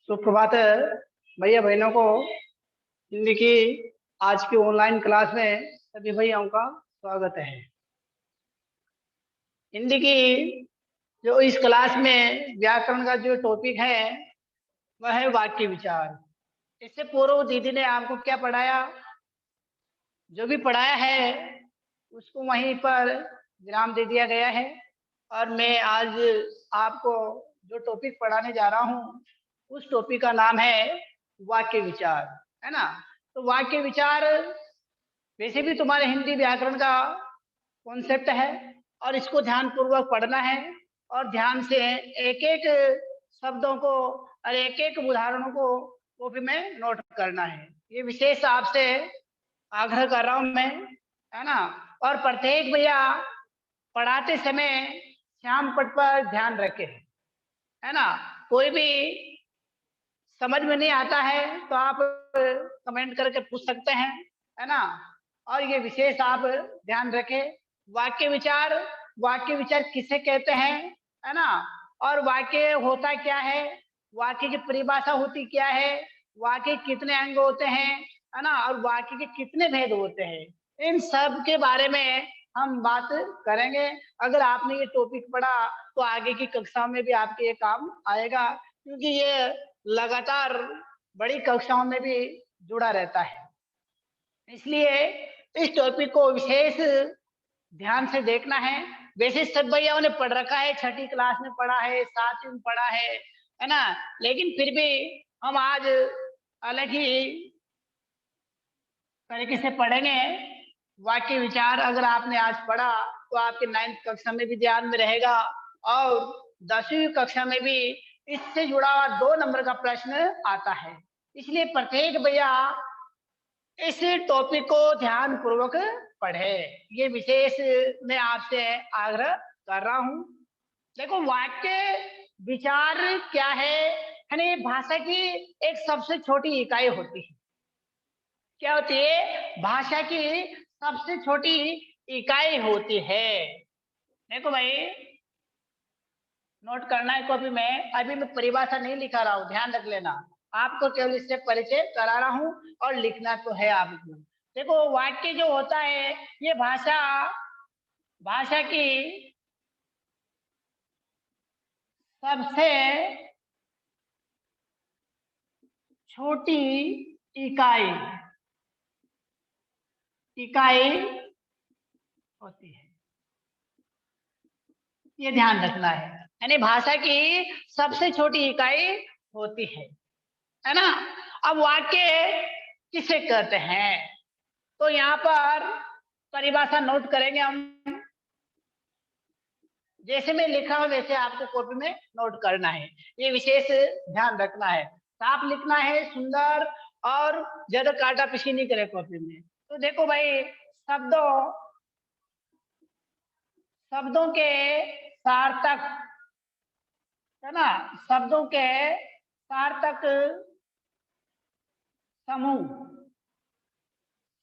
सुप्रभात भैया बहनों को। हिंदी की आज की ऑनलाइन क्लास में सभी भैयाओं का स्वागत है। हिंदी की जो इस क्लास में व्याकरण का जो टॉपिक है वह है वाक्य विचार। इससे पूर्व दीदी ने आपको क्या पढ़ाया, जो भी पढ़ाया है उसको वहीं पर विराम दे दिया गया है। और मैं आज आपको जो टॉपिक पढ़ाने जा रहा हूँ उस टॉपिक का नाम है वाक्य विचार, है ना। तो वाक्य विचार वैसे भी तुम्हारे हिंदी व्याकरण का कॉन्सेप्ट है और इसको ध्यान पूर्वक पढ़ना है और ध्यान से एक एक शब्दों को और एक एक उदाहरणों को कॉपी में नोट करना है। ये विशेष आपसे आग्रह कर रहा हूं मैं, है ना। और प्रत्येक भैया पढ़ाते समय श्याम पट पर ध्यान रखे, है ना। कोई भी समझ में नहीं आता है तो आप कमेंट करके पूछ सकते हैं, है ना। और ये विशेष आप ध्यान रखें। वाक्य विचार, वाक्य विचार किसे कहते हैं, है ना। और वाक्य होता क्या है, वाक्य की परिभाषा होती क्या है, वाक्य कितने अंग होते हैं, है ना। और वाक्य के कितने भेद होते हैं, इन सब के बारे में हम बात करेंगे। अगर आपने ये टॉपिक पढ़ा तो आगे की कक्षाओं में भी आपके ये काम आएगा, क्योंकि ये लगातार बड़ी कक्षाओं में भी जुड़ा रहता है। इसलिए इस टॉपिक को विशेष ध्यान से देखना है। वैसे सब भैया ने पढ़ रखा है, छठी क्लास में पढ़ा है, सातवीं में पढ़ा है ना। लेकिन फिर भी हम आज अलग ही तरीके से पढ़ेंगे। वाक्य विचार अगर आपने आज पढ़ा तो आपके 9th कक्षा में भी ध्यान में रहेगा और 10वीं कक्षा में भी इससे जुड़ा हुआ 2 नंबर का प्रश्न आता है। इसलिए प्रत्येक भैया इस टॉपिक को ध्यान पूर्वक पढ़े, ये विशेष मैं आपसे आग्रह कर रहा हूं। देखो, वाक्य विचार क्या है, यानी भाषा की एक सबसे छोटी इकाई होती है। क्या होती है? भाषा की सबसे छोटी इकाई होती है। देखो भाई, नोट करना है कॉपी में। अभी मैं परिभाषा नहीं लिखा रहा हूँ, ध्यान रख लेना। आपको केवल इससे परिचय करा रहा हूँ और लिखना तो है आपको। देखो, वाक्य जो होता है ये भाषा की सबसे छोटी इकाई इकाई होती है, ये ध्यान रखना है। यानी भाषा की सबसे छोटी इकाई होती है ना। अब वाक्य किसे कहते हैं, तो यहाँ पर परिभाषा नोट करेंगे हम। जैसे मैं लिखा हूं वैसे आपको कॉपी में नोट करना है, ये विशेष ध्यान रखना है। साफ लिखना है, सुंदर, और ज्यादा काटा पिसी नहीं करे कॉपी में। तो देखो भाई, शब्दों के सार्थक, है ना, शब्दों के सार्थक समूह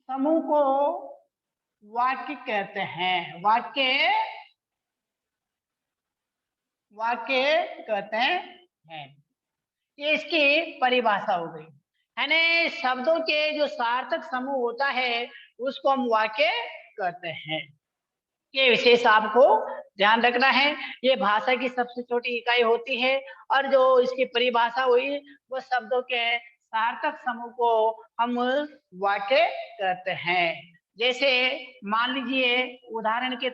समूह को वाक्य कहते हैं। वाक्य कहते हैं। ये इसकी परिभाषा हो गई, है ना। शब्दों के जो सार्थक समूह होता है उसको हम वाक्य कहते हैं। ये विशेष आपको ध्यान रखना है। ये भाषा की सबसे छोटी इकाई होती है और जो इसकी परिभाषा हुई वो शब्दों के सार्थक समूह को हम वाक्य कहते हैं। जैसे मान लीजिए, उदाहरण के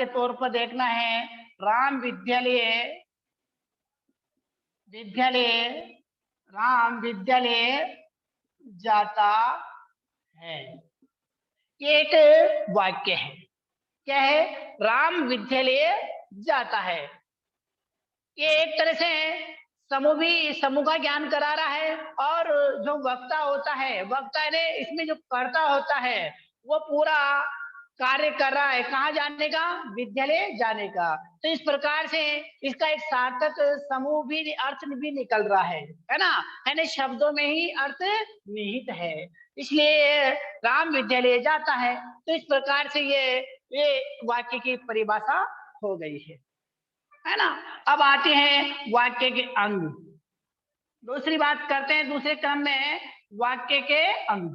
तौर पर देखना है, राम विद्यालय विद्यालय राम विद्यालय जाता है। ये एक वाक्य है। क्या है? राम विद्यालय जाता है। ये एक तरह से समूह का ज्ञान करा रहा है। और जो वक्ता होता है, वक्ता ने इसमें जो कर्ता होता है वो पूरा कार्य कर रहा है, कहाँ जाने का? विद्यालय जाने का। तो इस प्रकार से इसका एक सार्थक समूह भी, अर्थ भी निकल रहा है ना। यानी शब्दों में ही अर्थ निहित है। इसलिए राम विद्यालय जाता है। तो इस प्रकार से ये वाक्य की परिभाषा हो गई है है ना। अब आते हैं वाक्य के अंग। दूसरी बात करते हैं दूसरे क्रम में वाक्य के अंग।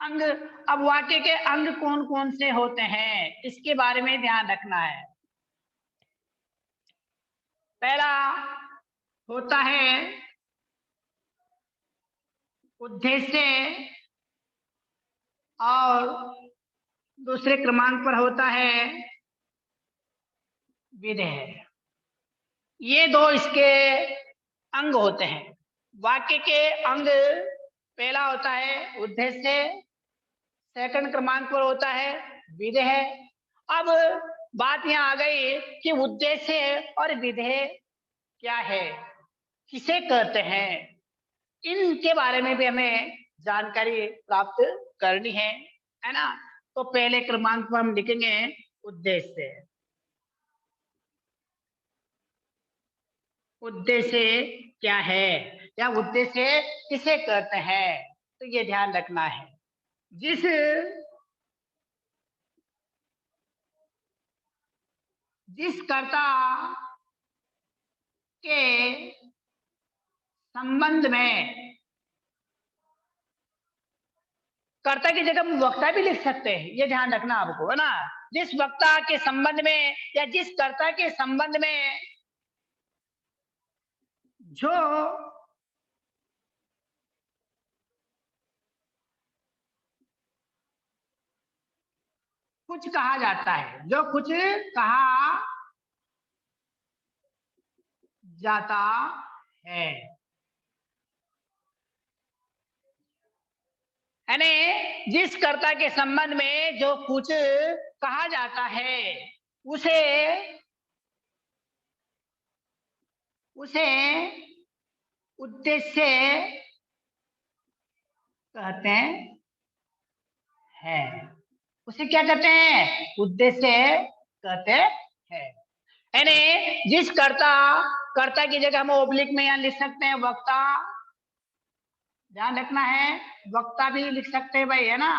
अंग, अब वाक्य के अंग कौन कौन से होते हैं इसके बारे में ध्यान रखना है। पहला होता है उद्देश्य और दूसरे क्रमांक पर होता है विधेय। ये दो इसके अंग होते हैं। वाक्य के अंग पहला होता है उद्देश्य, सेकंड क्रमांक पर होता है विधेय। अब बात यहाँ आ गई कि उद्देश्य और विधेय क्या है, किसे कहते हैं, इनके बारे में भी हमें जानकारी प्राप्त करनी है ना। तो पहले क्रमांक पर हम लिखेंगे उद्देश्य। उद्देश्य क्या है या उद्देश्य किसे कहते हैं, तो ये ध्यान रखना है। जिस जिस कर्ता के संबंध में, कर्ता की जगह हम वक्ता भी लिख सकते हैं, ये ध्यान रखना आपको, है ना। जिस वक्ता के संबंध में या जिस कर्ता के संबंध में जो कुछ कहा जाता है, जो कुछ कहा जाता है, यानी जिस कर्ता के संबंध में जो कुछ कहा जाता है उसे उसे उद्देश्य कहते हैं। उसे क्या कहते हैं, उद्देश्य कहते हैं। यानी जिस कर्ता, कर्ता की जगह हम ओब्लिक में यहाँ लिख सकते हैं वक्ता, ध्यान रखना है, वक्ता भी लिख सकते हैं भाई, है ना,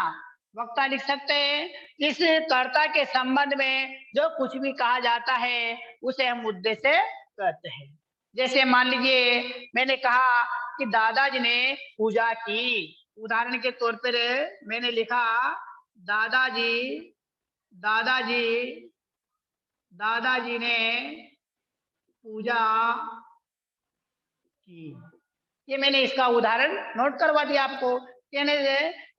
वक्ता लिख सकते हैं। जिस कर्ता के संबंध में जो कुछ भी कहा जाता है उसे हम उद्देश्य कहते हैं। जैसे मान लीजिए मैंने कहा कि दादाजी ने पूजा की, उदाहरण के तौर पर मैंने लिखा दादाजी दादाजी दादाजी ने पूजा की। ये मैंने इसका उदाहरण नोट करवा दिया आपको। यानी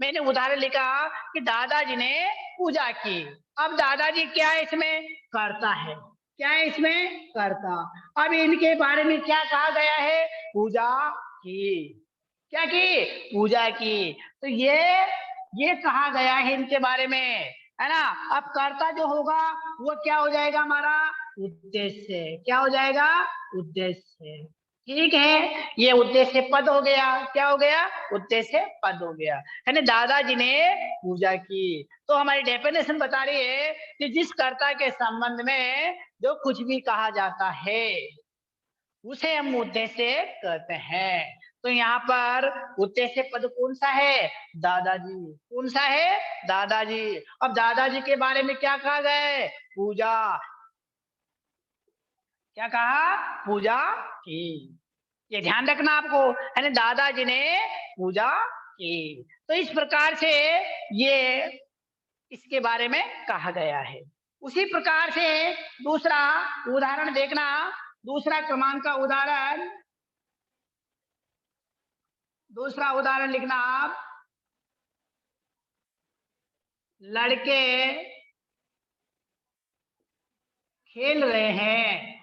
मैंने उदाहरण लिखा कि दादाजी ने पूजा की। अब दादाजी क्या है इसमें, करता है, क्या है इसमें, करता। अब इनके बारे में क्या कहा गया है, पूजा की। क्या की, पूजा की। तो ये कहा गया है इनके बारे में, है ना। अब कर्ता जो होगा वो क्या हो जाएगा हमारा, उद्देश्य। क्या हो जाएगा, उद्देश्य। ठीक है, ये उद्देश्य पद हो गया। क्या हो गया, उद्देश्य पद हो गया, है ना। दादाजी ने पूजा की। तो हमारी डेफिनेशन बता रही है कि जिस कर्ता के संबंध में जो कुछ भी कहा जाता है उसे हम उद्देश्य कहते हैं। तो यहाँ पर उद्देश्य पद कौन सा है, दादाजी। कौन सा है, दादाजी। अब दादाजी के बारे में क्या कहा गया है, पूजा। क्या कहा, पूजा की। ये ध्यान रखना आपको, है ना, दादाजी ने पूजा की। तो इस प्रकार से ये इसके बारे में कहा गया है। उसी प्रकार से दूसरा उदाहरण देखना, दूसरा क्रमांक का उदाहरण, दूसरा उदाहरण लिखना आप। लड़के खेल रहे हैं,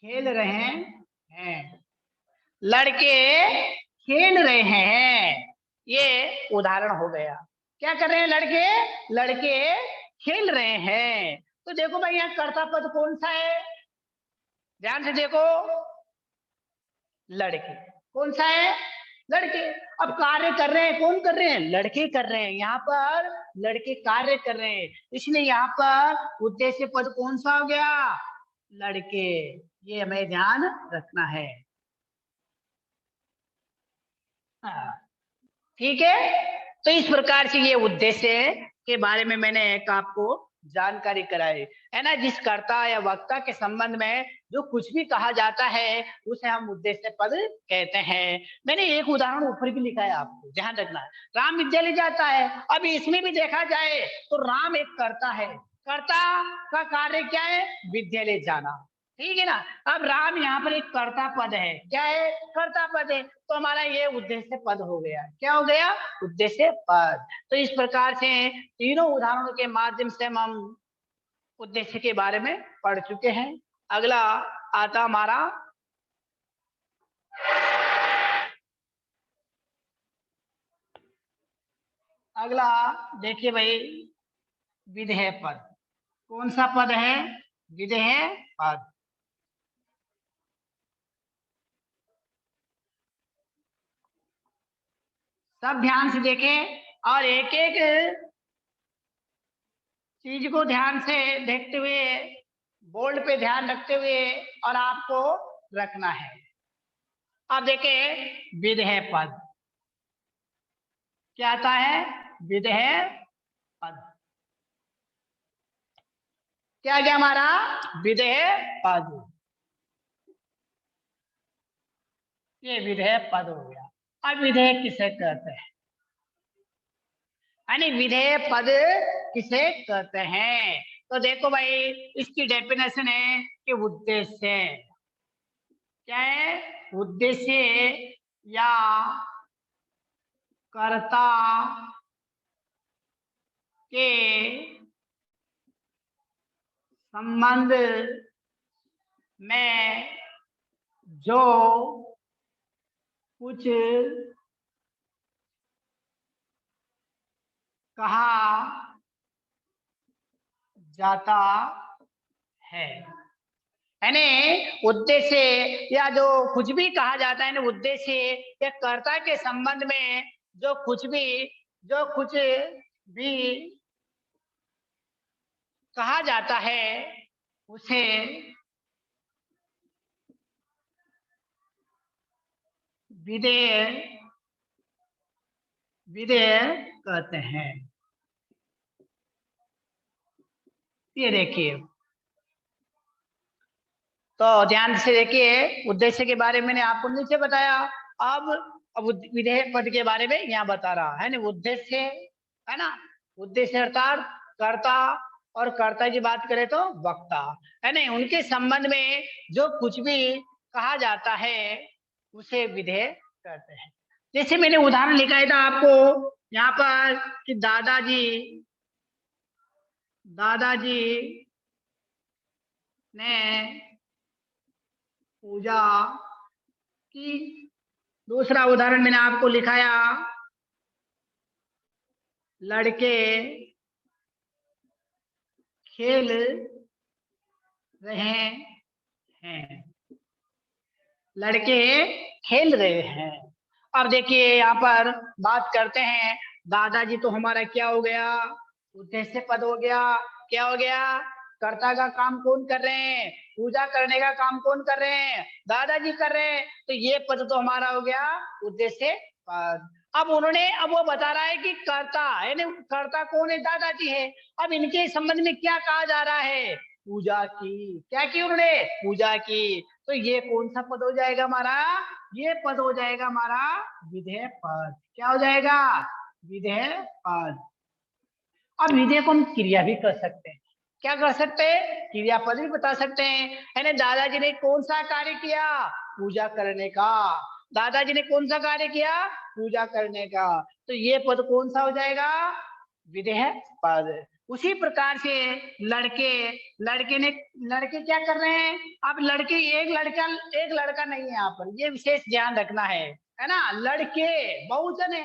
खेल रहे हैं, लड़के खेल रहे हैं। ये उदाहरण हो गया। क्या कर रहे हैं लड़के, लड़के खेल रहे हैं। तो देखो भाई यहाँ कर्ता पद कौन सा है, ध्यान से देखो, लड़के। कौन सा है, लड़के। अब कार्य कर रहे हैं, कौन कर रहे हैं, लड़के कर रहे हैं। यहाँ पर लड़के कार्य कर रहे हैं, इसलिए यहाँ पर उद्देश्य पद कौन सा हो गया, लड़के। ये हमें ध्यान रखना है। हाँ, ठीक है। तो इस प्रकार से ये उद्देश्य के बारे में मैंने एक आपको जानकारी कराए, है ना। जिस कर्ता या वक्ता के संबंध में जो कुछ भी कहा जाता है उसे हम उद्देश्य पद कहते हैं। मैंने एक उदाहरण ऊपर भी लिखा है, आपको ध्यान रखना है। राम विद्यालय जाता है, अब इसमें भी देखा जाए तो राम एक कर्ता है, कर्ता का कार्य क्या है, विद्यालय जाना, ठीक है ना। अब राम यहाँ पर एक कर्ता पद है, क्या है, कर्ता पद है, तो हमारा ये उद्देश्य पद हो गया, क्या हो गया, उद्देश्य पद। तो इस प्रकार से तीनों उदाहरणों के माध्यम से हम उद्देश्य के बारे में पढ़ चुके हैं। अगला आता हमारा अगला, देखिए भाई, विधेय पद। कौन सा पद है, विधेय पद। सब ध्यान से देखें और एक एक चीज को ध्यान से देखते हुए, बोर्ड पे ध्यान रखते हुए और आपको रखना है। अब देखें विधेय पद क्या आता है, विधेय पद क्या गया हमारा, विधेय पद। ये विधेय पद हो गया। अब विधेय किसे कहते हैं, यानी विधेय पद किसे कहते हैं। तो देखो भाई, इसकी डेफिनेशन है कि उद्देश्य, क्या है, उद्देश्य या कर्ता के संबंध में जो कुछ कहा जाता है, यानी उद्देश्य या जो कुछ भी कहा जाता है ना, उद्देश्य या कर्ता के संबंध में जो कुछ भी कहा जाता है उसे विधेय कहते हैं। ये देखिए, तो ध्यान से देखिए, उद्देश्य के बारे में मैंने आपको नीचे बताया। अब विधेय पद के बारे में यहाँ बता रहा है ना। उद्देश्य है ना, उद्देश्य अर्थात कर्ता, और कर्ता की बात करें तो वक्ता, है ना। उनके संबंध में जो कुछ भी कहा जाता है उसे विधेय कहते हैं। जैसे मैंने उदाहरण लिखा था आपको यहाँ पर कि दादाजी ने पूजा की। दूसरा उदाहरण मैंने आपको लिखाया, लड़के खेल रहे हैं, लड़के खेल रहे हैं। अब देखिए यहाँ पर बात करते हैं, दादाजी तो हमारा क्या हो गया, उद्देश्य पद हो गया। क्या हो गया, कर्ता का काम कौन कर रहे हैं, पूजा करने का काम कौन कर रहे हैं, दादाजी कर रहे हैं। तो ये पद तो हमारा हो गया उद्देश्य पद। अब वो बता रहा है कि कर्ता है ना, कर्ता कौन है, दादाजी है। अब इनके संबंध में क्या कहा जा रहा है, पूजा की। क्या की उन्होंने, पूजा की। तो ये कौन सा पद हो जाएगा हमारा, ये पद हो जाएगा हमारा विधेय पद। क्या हो जाएगा, विधेय पद। अब विधेय को हम क्रिया भी कर सकते हैं। क्या कर सकते हैं, क्रियापद भी बता सकते हैं, है ना। दादाजी ने कौन सा कार्य किया, पूजा करने का। दादाजी ने कौन सा कार्य किया, पूजा करने का। तो ये पद कौन सा हो जाएगा, विधेय पद। उसी प्रकार से लड़के लड़के क्या कर रहे हैं। अब लड़के, एक लड़का नहीं है यहाँ पर, ये विशेष ध्यान रखना है ना। लड़के बहुवचन है,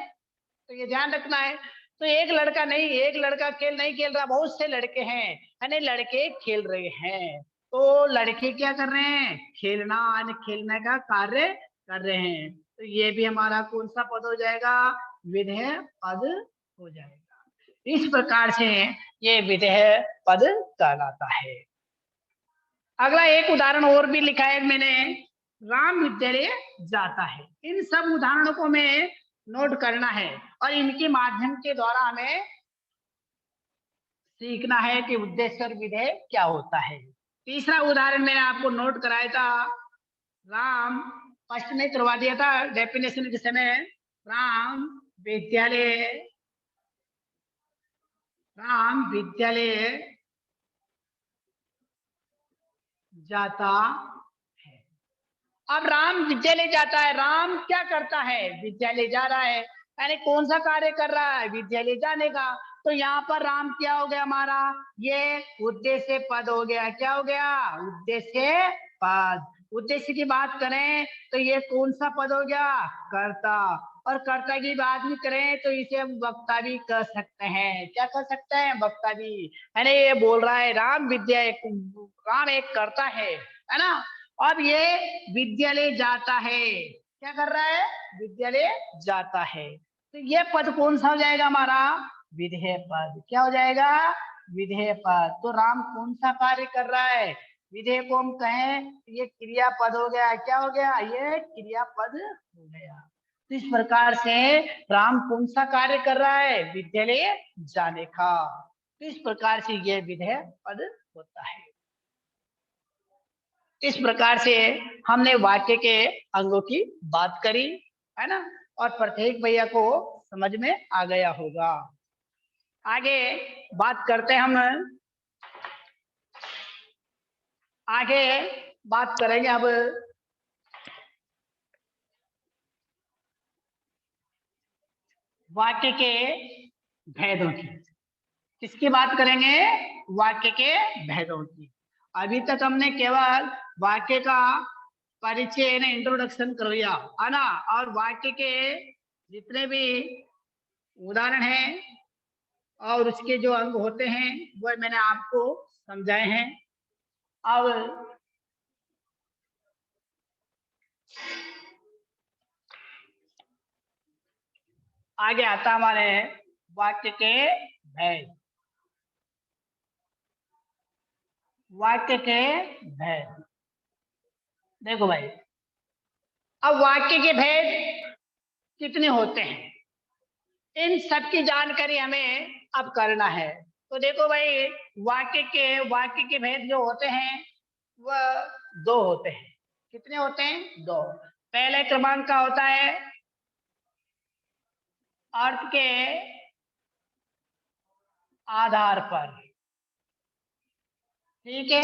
तो ये ध्यान रखना है। तो एक लड़का नहीं, एक लड़का खेल नहीं खेल रहा, बहुत से लड़के हैं, यानी लड़के खेल रहे हैं। तो लड़के क्या कर रहे हैं, खेलना, यानी खेलने का कार्य कर रहे हैं। तो ये भी हमारा कौन सा पद हो जाएगा, विधेय पद हो जाएगा। इस प्रकार से ये विधेय पद कहलाता है। अगला एक उदाहरण और भी लिखा है मैंने, राम विद्यालय जाता है। इन सब उदाहरणों को हमें नोट करना है और इनके माध्यम के द्वारा हमें सीखना है कि उद्देश्य और विधेय क्या होता है। तीसरा उदाहरण मैंने आपको नोट कराया था, राम, फर्स्ट में करवा दिया था डेफिनेशन के समय, राम विद्यालय, राम विद्यालय जाता है। अब राम विद्यालय जाता है, राम क्या करता है, विद्यालय जा रहा है, यानी कौन सा कार्य कर रहा है, विद्यालय जाने का। तो यहाँ पर राम क्या हो गया हमारा, ये उद्देश्य पद हो गया। क्या हो गया, उद्देश्य पद। उद्देश्य की बात करें तो ये कौन सा पद हो गया, कर्ता। और कर्ता की बात भी करें तो इसे हम वक्ता भी कर सकते हैं। क्या कर सकते हैं, वक्ता भी। यानी ये बोल रहा है राम राम एक कर्ता है ना। अब ये विद्यालय जाता है, क्या कर रहा है, विद्यालय जाता है। तो ये पद कौन सा हो जाएगा हमारा, विधेय पद। क्या हो जाएगा, विधेय पद। तो राम कौन सा कार्य कर रहा है, विधेय को हम कहें ये क्रियापद हो गया। क्या हो गया, ये क्रियापद हो गया। तो इस प्रकार से राम कौन सा कार्य कर रहा है, विद्यालय जाने का। तो इस प्रकार से ये विधेय पद होता है। इस प्रकार से हमने वाक्य के अंगों की बात करी, है ना। और प्रत्येक भैया को समझ में आ गया होगा। आगे बात करते हैं हम, आगे बात करेंगे अब वाक्य के भेदों की। किसकी बात करेंगे, वाक्य के भेदों की। अभी तक हमने केवल वाक्य का परिचय ने इंट्रोडक्शन कर लिया, है ना। और वाक्य के जितने भी उदाहरण हैं और उसके जो अंग होते हैं वो मैंने आपको समझाए हैं। अब आगे आता हमारे वाक्य के भेद। वाक्य के भेद, देखो भाई, अब वाक्य के भेद कितने होते हैं, इन सब की जानकारी हमें अब करना है। तो देखो भाई, वाक्य के भेद जो होते हैं वह दो होते हैं। कितने होते हैं, दो। पहले क्रमांक का होता है अर्थ के आधार पर, ठीक है।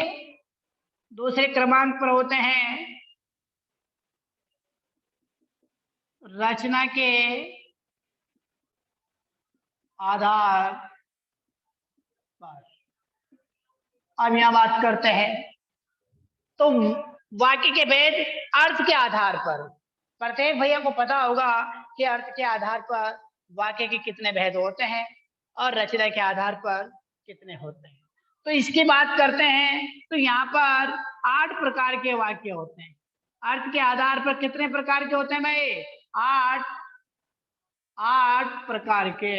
दूसरे क्रमांक पर होते हैं रचना के आधार पर। अब यहां बात करते हैं तो वाक्य के भेद अर्थ के आधार पर। प्रत्येक भैया को पता होगा कि अर्थ के आधार पर वाक्य के कितने भेद होते हैं और रचना के आधार पर कितने होते हैं। तो इसकी बात करते हैं तो यहाँ पर 8 प्रकार के वाक्य होते हैं। अर्थ के आधार पर कितने प्रकार के होते हैं भाई, 8 प्रकार के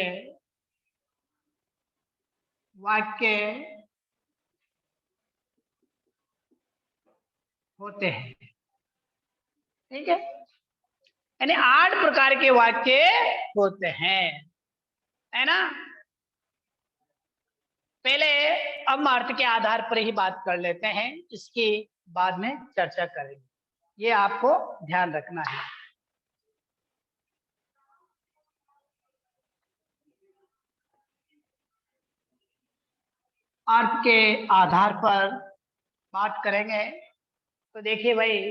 वाक्य होते हैं, ठीक है। यानी 8 प्रकार के वाक्य होते हैं, है ना। पहले हम अर्थ के आधार पर ही बात कर लेते हैं, इसकी बाद में चर्चा करेंगे, ये आपको ध्यान रखना है। अर्थ के आधार पर बात करेंगे तो देखिए भाई,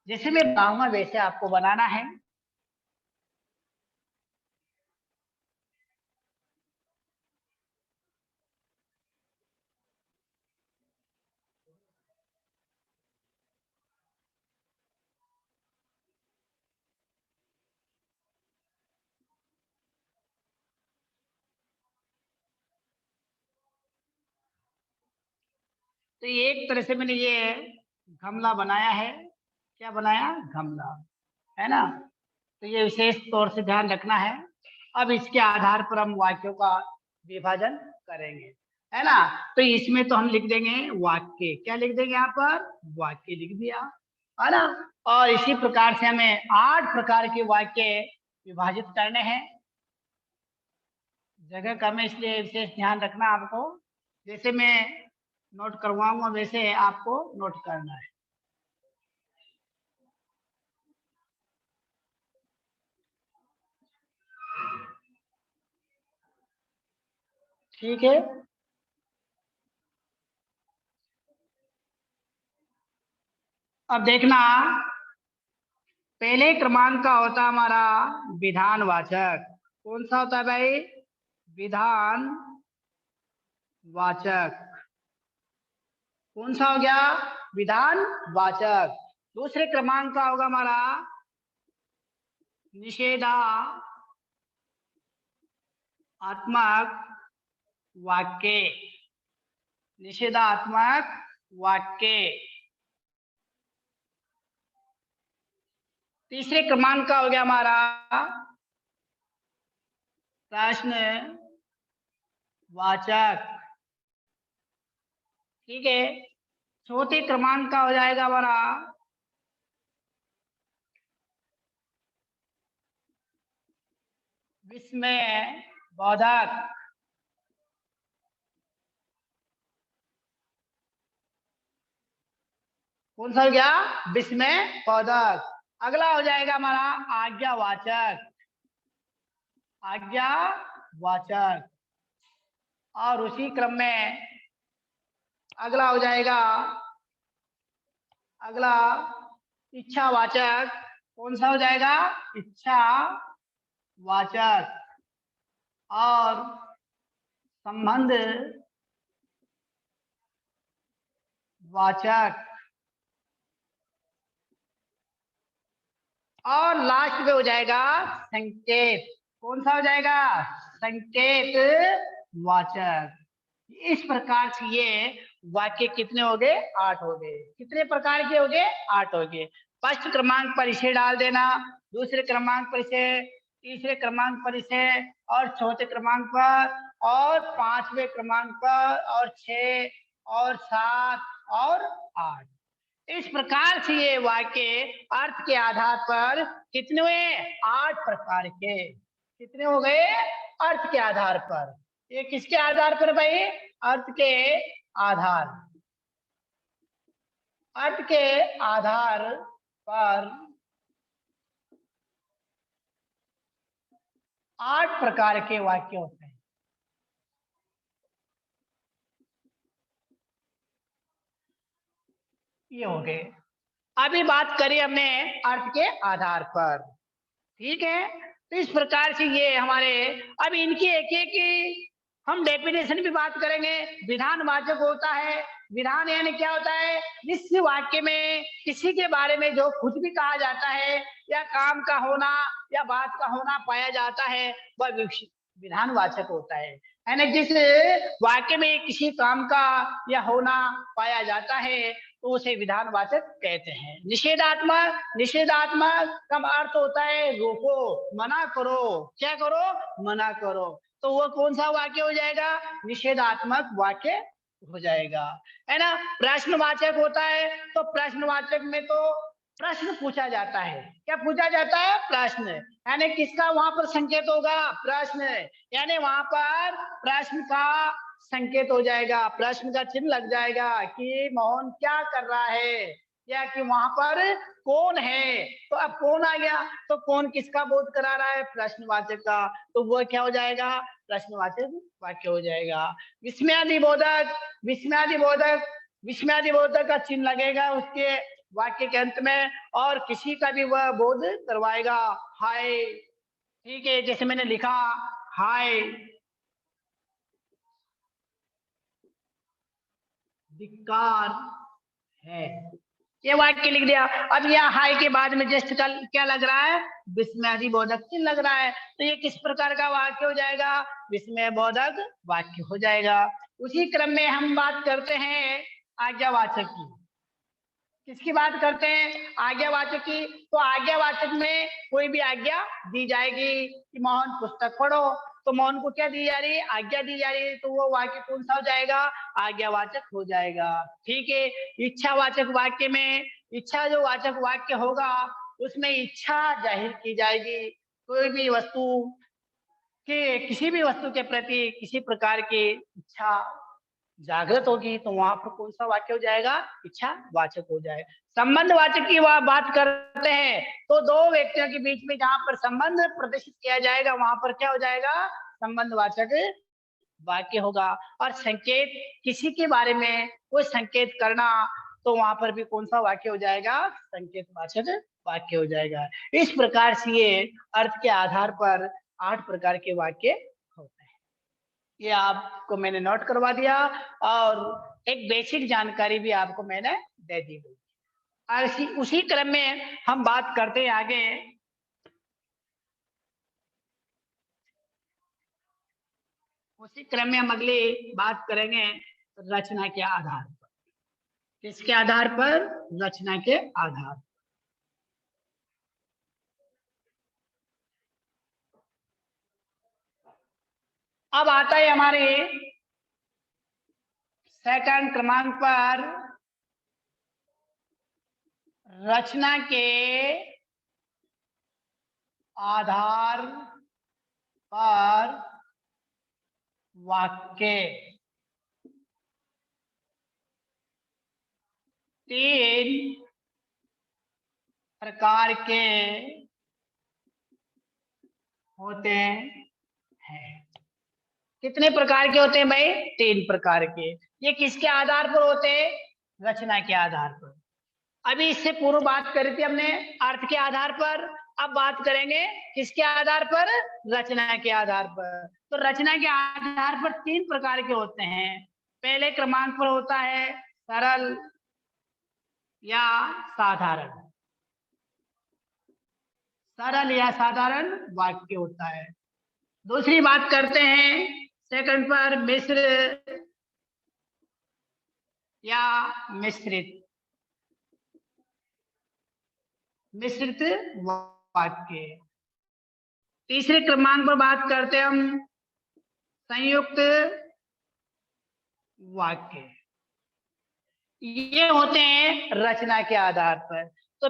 जैसे मैं बताऊंगा वैसे आपको बनाना है। तो एक तरह से मैंने ये गमला बनाया है। क्या बनाया, गमला, है ना। तो ये विशेष तौर से ध्यान रखना है। अब इसके आधार पर हम वाक्यों का विभाजन करेंगे, है ना। तो इसमें तो हम लिख देंगे वाक्य। क्या लिख देंगे यहाँ पर, वाक्य लिख दिया, है ना। और इसी प्रकार से हमें 8 प्रकार के वाक्य विभाजित करने हैं। जगह कम है इसलिए विशेष ध्यान रखना आपको। जैसे मैं नोट करवाऊंगा वैसे आपको नोट करना है। ठीक है। अब देखना, पहले क्रमांक का होता है हमारा विधानवाचक। कौन सा होता है भाई? विधान वाचक। कौन सा हो गया? विधान वाचक। दूसरे क्रमांक का होगा हमारा निषेधात्मक वाक्य। निषेधात्मक वाक्य। तीसरे क्रमांक का हो गया हमारा प्रश्नवाचक। ठीक है। चौथे क्रमांक का हो जाएगा हमारा विस्मयवर्धक। कौन सा हो गया? विस्मयवर्धक। अगला हो जाएगा हमारा आज्ञावाचक। आज्ञावाचक। और उसी क्रम में अगला हो जाएगा, अगला इच्छावाचक। कौन सा हो जाएगा? इच्छावाचक। और संबंध वाचक। और लास्ट में हो जाएगा संकेत। कौन सा हो जाएगा? संकेत वाचक। इस प्रकार से ये वाक्य कितने हो गए? 8 हो गए। कितने प्रकार के हो गए? 8 हो गए। फर्स्ट क्रमांक पर इसे डाल देना, दूसरे क्रमांक पर इसे, तीसरे क्रमांक पर इसे, और चौथे क्रमांक पर, और पांचवें क्रमांक पर, और 6, और 7, और 8। इस प्रकार से ये वाक्य अर्थ के आधार पर कितने हुए? 8 प्रकार के। कितने हो गए? अर्थ के आधार पर। ये किसके आधार पर भाई? अर्थ के आधार। अर्थ के आधार पर 8 प्रकार के वाक्य होते हैं। ये हो गए। अभी बात करें हमने अर्थ के आधार पर। ठीक है। तो इस प्रकार से ये हमारे, अब इनकी एक एक हम डेफिनेशन भी बात करेंगे। विधानवाचक होता है, विधान यानी क्या होता है? जिस वाक्य में किसी के बारे में जो कुछ भी कहा जाता है, या काम का होना या बात का होना पाया जाता है, वह विधानवाचक होता है ना। जिस वाक्य में किसी काम का या होना पाया जाता है तो उसे विधानवाचक कहते हैं। निषेधात्मक, निषेधात्मक का अर्थ होता है रोको, मना करो। क्या करो? मना करो। तो वो कौन सा वाक्य हो जाएगा? निषेधात्मक वाक्य हो जाएगा, है ना। प्रश्नवाचक होता है, तो प्रश्नवाचक में तो प्रश्न पूछा जाता है। क्या पूछा जाता है? प्रश्न। यानी किसका वहां पर संकेत होगा? प्रश्न। यानी वहां पर प्रश्न का संकेत हो जाएगा, प्रश्न का चिन्ह लग जाएगा कि मोहन क्या कर रहा है, या कि वहां पर कौन है। तो अब कौन आ गया, तो कौन किसका बोध करा रहा है? प्रश्नवाचक का। तो वो क्या हो जाएगा? प्रश्नवाचक वाक्य हो जाएगा। विस्मयादिबोधक, विस्मयादिबोधक, विस्मयादिबोधक का चिन्ह लगेगा उसके वाक्य के अंत में, और किसी का भी वह बोध करवाएगा। हाय। ठीक है। जैसे मैंने लिखा हाय धिक्कार है, ये वाक्य लिख दिया। अब यह हाय के बाद में जस्ट कल क्या लग रहा है? विस्मयादि बोधक चिन्ह लग रहा है। तो ये किस प्रकार का वाक्य हो जाएगा? विस्मय बोधक वाक्य हो जाएगा। उसी क्रम में हम बात करते हैं आज्ञावाचक की। किसकी बात करते हैं? आज्ञावाचक की। तो आज्ञावाचक में कोई भी आज्ञा दी जाएगी कि मोहन पुस्तक पढ़ो, तो मोहन को क्या दी जा रही है? आज्ञा दी जा रही है। तो वो वाक्य कौन सा हो जाएगा? आज्ञावाचक हो जाएगा। ठीक है। इच्छावाचक वाक्य में, इच्छा जो वाचक वाक्य होगा उसमें इच्छा जाहिर की जाएगी। कोई भी वस्तु कि किसी भी वस्तु के प्रति किसी प्रकार की इच्छा जागृत होगी तो वहां पर कौन सा वाक्य हो जाएगा? इच्छा वाचक हो जाएगा। संबंध वाचक की बात करते हैं तो दो व्यक्तियों के बीच में जहां पर संबंध प्रदर्शित किया जाएगा वहां पर क्या हो जाएगा? संबंध वाचक वाक्य होगा। और संकेत, किसी के बारे में कोई संकेत करना, तो वहां पर भी कौन सा वाक्य हो जाएगा? संकेत वाचक वाक्य हो जाएगा। इस प्रकार से ये अर्थ के आधार पर 8 प्रकार के वाक्य होते हैं। ये आपको मैंने नोट करवा दिया और एक बेसिक जानकारी भी आपको मैंने दे दी गई। और उसी क्रम में हम बात करते हैं आगे। उसी क्रम में हम अगली बात करेंगे रचना के आधार पर। किसके आधार पर? रचना के आधार। अब आता है हमारे सेकंड क्रमांक पर रचना के आधार पर वाक्य। 3 प्रकार के होते हैं। कितने प्रकार के होते हैं भाई? 3 प्रकार के। ये किसके आधार पर होते हैं? रचना के आधार पर। अभी इससे पूर्व बात करी थी हमने अर्थ के आधार पर। अब बात करेंगे किसके आधार पर? रचना के आधार पर। तो रचना के आधार पर 3 प्रकार के होते हैं। पहले क्रमांक पर होता है सरल या साधारण। सरल या साधारण वाक्य होता है। दूसरी बात करते हैं सेकंड पर मिश्र या मिश्रित। मिश्रित वाक्य। तीसरे क्रमांक पर बात करते हैं हम संयुक्त वाक्य। ये होते हैं रचना के आधार पर। तो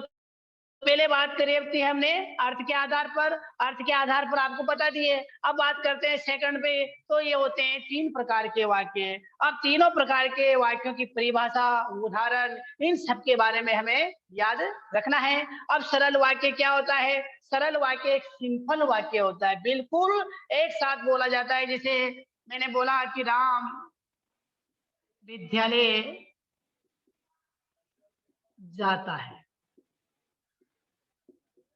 पहले बात करी थी हमने अर्थ के आधार पर। अर्थ के आधार पर आपको बता दिए। अब बात करते हैं सेकंड पे। तो ये होते हैं 3 प्रकार के वाक्य। अब तीनों प्रकार के वाक्यों की परिभाषा, उदाहरण, इन सब के बारे में हमें याद रखना है। अब सरल वाक्य क्या होता है? सरल वाक्य एक सिंपल वाक्य होता है, बिल्कुल एक साथ बोला जाता है। जैसे मैंने बोला कि राम विद्यालय जाता है।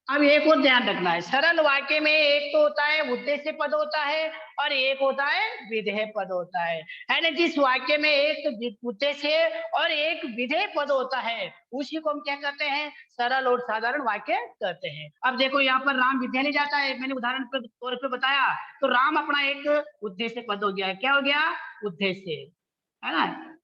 अब एक और ध्यान रखना है, सरल वाक्य में एक तो होता है उद्देश्य पद होता है और एक होता है विधेय पद होता है। यानी जिस वाक्य में एक उद्देश्य और एक विधेय पद होता है उसी को हम क्या कहते हैं? सरल और साधारण वाक्य कहते हैं। अब देखो यहाँ पर राम विद्यालय जाता है, मैंने उदाहरण के तौर पे बताया। तो राम अपना एक उद्देश्य पद हो गया। क्या हो गया? उद्देश्य, है ना।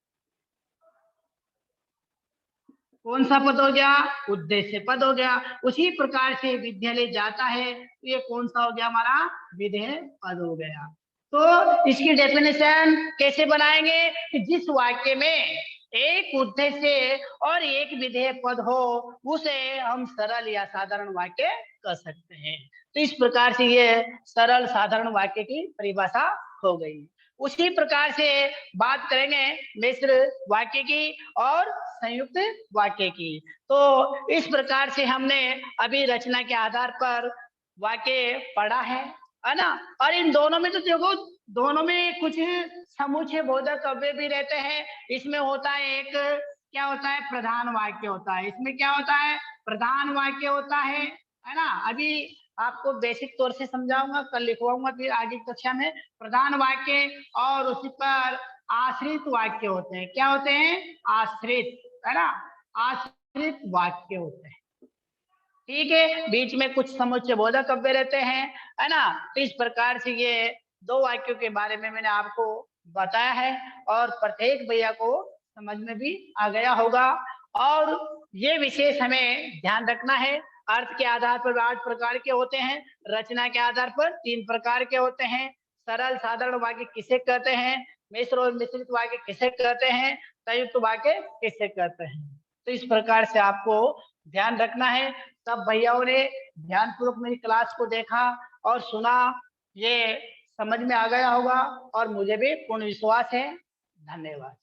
कौन सा पद हो गया? उद्देश्य पद हो गया। उसी प्रकार से विद्यालय जाता है, तो ये कौन सा हो गया? हमारा विधेय पद हो गया। तो इसकी डेफिनेशन कैसे बनाएंगे कि जिस वाक्य में एक उद्देश्य और एक विधेय पद हो उसे हम सरल या साधारण वाक्य कह सकते हैं। तो इस प्रकार से ये सरल साधारण वाक्य की परिभाषा हो गई। उसी प्रकार से बात करेंगे मिश्र वाक्य की और संयुक्त वाक्य की। तो इस प्रकार से हमने अभी रचना के आधार पर वाक्य पढ़ा है ना। और इन दोनों में तो देखो, दोनों में कुछ समुच्चय बोधक अव्यय भी रहते हैं। इसमें होता है एक, क्या होता है? प्रधान वाक्य होता है। इसमें क्या होता है? प्रधान वाक्य होता है ना। अभी आपको बेसिक तौर से समझाऊंगा, कल लिखवाऊंगा फिर आगे कक्षा में। प्रधान वाक्य और उसी पर आश्रित वाक्य होते हैं। क्या होते हैं? आश्रित, है ना। आश्रित वाक्य होते हैं। ठीक है, बीच में कुछ समुच्चय बोधक अव्यय रहते हैं, है ना। तो इस प्रकार से ये 2 वाक्यों के बारे में मैंने आपको बताया है और प्रत्येक भैया को समझ में भी आ गया होगा। और ये विशेष हमें ध्यान रखना है, अर्थ के आधार पर 8 प्रकार के होते हैं, रचना के आधार पर 3 प्रकार के होते हैं। सरल साधारण वाक्य किसे कहते हैं? मिश्र और मिश्रित वाक्य किसे कहते हैं? संयुक्त वाक्य किसे कहते हैं? तो इस प्रकार से आपको ध्यान रखना है। सब भैयाओं ने ध्यानपूर्वक मेरी क्लास को देखा और सुना। ये समझ में आ गया होगा और मुझे भी पूर्ण विश्वास है। धन्यवाद।